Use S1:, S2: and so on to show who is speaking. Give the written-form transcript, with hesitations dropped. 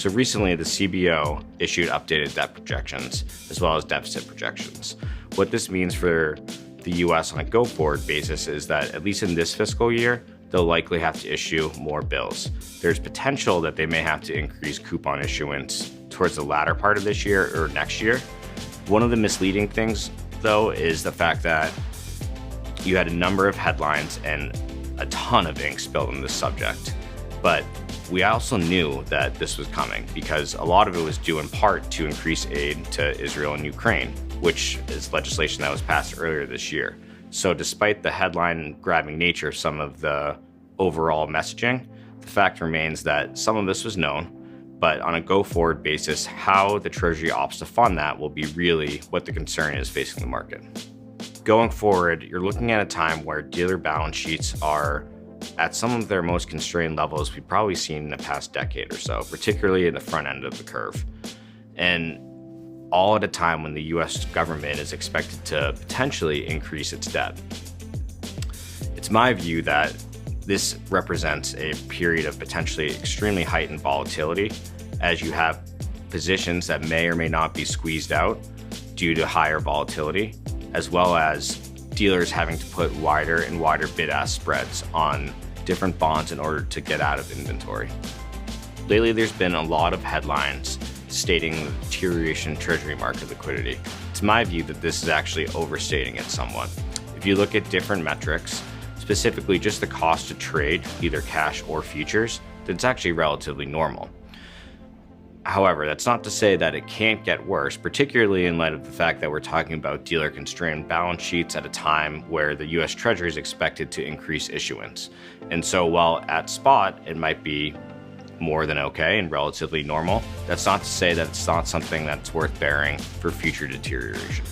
S1: So recently, the CBO issued updated debt projections as well as deficit projections. What this means for the US on a go-forward basis is that at least in this fiscal year, they'll likely have to issue more bills. There's potential that they may have to increase coupon issuance towards the latter part of this year or next year. One of the misleading things, though, is the fact that you had a number of headlines and a ton of ink spilled on this subject. But we also knew that this was coming because a lot of it was due in part to increase aid to Israel and Ukraine, which is legislation that was passed earlier this year. So despite the headline-grabbing nature of some of the overall messaging, the fact remains that some of this was known, but on a go-forward basis, how the Treasury opts to fund that will be really what the concern is facing the market. Going forward, you're looking at a time where dealer balance sheets are at some of their most constrained levels we've probably seen in the past decade or so, particularly in the front end of the curve. And all at a time when the US government is expected to potentially increase its debt. It's my view that this represents a period of potentially extremely heightened volatility, as you have positions that may or may not be squeezed out due to higher volatility, as well as dealers having to put wider and wider bid-ask spreads on different bonds in order to get out of inventory. Lately, there's been a lot of headlines stating the deterioration in Treasury market liquidity. It's my view that this is actually overstating it somewhat. If you look at different metrics, specifically just the cost to trade, either cash or futures, then it's actually relatively normal. However, that's not to say that it can't get worse, particularly in light of the fact that we're talking about dealer-constrained balance sheets at a time where the US Treasury is expected to increase issuance. And so while at spot, it might be more than okay and relatively normal, that's not to say that it's not something that's worth bearing for future deterioration.